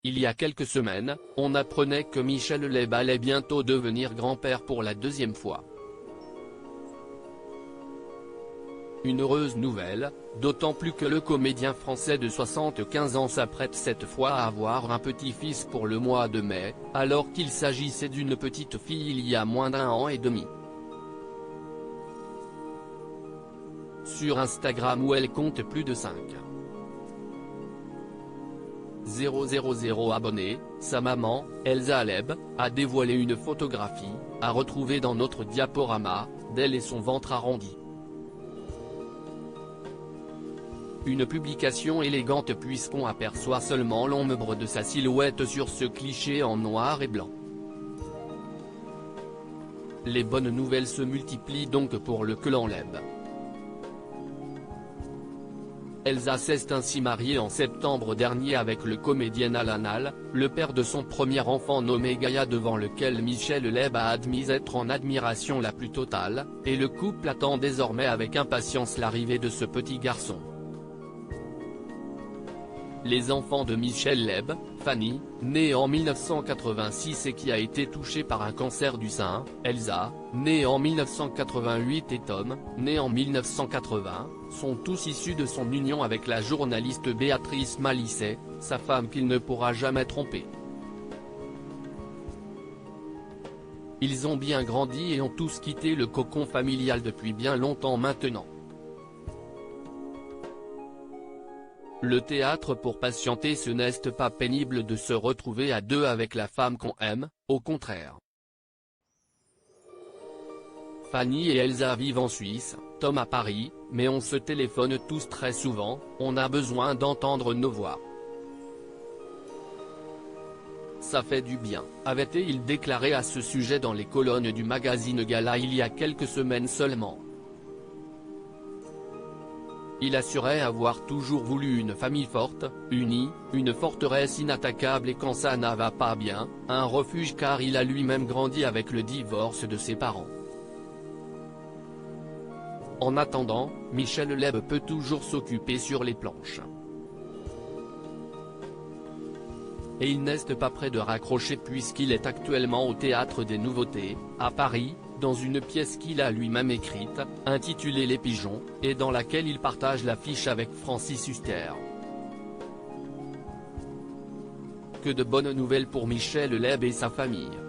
il y a quelques semaines, on apprenait que Michel Leb allait bientôt devenir grand-père pour la deuxième fois. Une heureuse nouvelle, d'autant plus que le comédien français de 75 ans s'apprête cette fois à avoir un petit-fils pour le mois de mai, alors qu'il s'agissait d'une petite fille il y a moins d'1 an et demi. Sur Instagram où elle compte plus de 5,000 abonnés, sa maman, Elsa Leb, a dévoilé une photographie, à retrouver dans notre diaporama, d'elle et son ventre arrondi. Une publication élégante puisqu'on aperçoit seulement l'ombre de sa silhouette sur ce cliché en noir et blanc. Les bonnes nouvelles se multiplient donc pour le clan Leb. Elsa s'est ainsi mariée en septembre dernier avec le comédien Alan Hall, le père de son premier enfant nommé Gaïa, devant lequel Michel Leb a admis être en admiration la plus totale, et le couple attend désormais avec impatience l'arrivée de ce petit garçon. Les enfants de Michel Leb, Fanny, née en 1986 et qui a été touchée par un cancer du sein, Elsa, née en 1988 et Tom, né en 1980, sont tous issus de son union avec la journaliste Béatrice Malicet, sa femme qu'il ne pourra jamais tromper. Ils ont bien grandi et ont tous quitté le cocon familial depuis bien longtemps maintenant. Le théâtre pour patienter, ce n'est pas pénible de se retrouver à deux avec la femme qu'on aime, au contraire. Fanny et Elsa vivent en Suisse, Tom à Paris, mais on se téléphone tous très souvent, on a besoin d'entendre nos voix. Ça fait du bien, avait-il déclaré à ce sujet dans les colonnes du magazine Gala il y a quelques semaines seulement. Il assurait avoir toujours voulu une famille forte, unie, une forteresse inattaquable et quand ça ne va pas bien, un refuge, car il a lui-même grandi avec le divorce de ses parents. En attendant, Michel Leb peut toujours s'occuper sur les planches. Et il n'est pas près de raccrocher puisqu'il est actuellement au Théâtre des Nouveautés, à Paris, dans une pièce qu'il a lui-même écrite, intitulée Les Pigeons, et dans laquelle il partage l'affiche avec Francis Huster. Que de bonnes nouvelles pour Michel Leb et sa famille.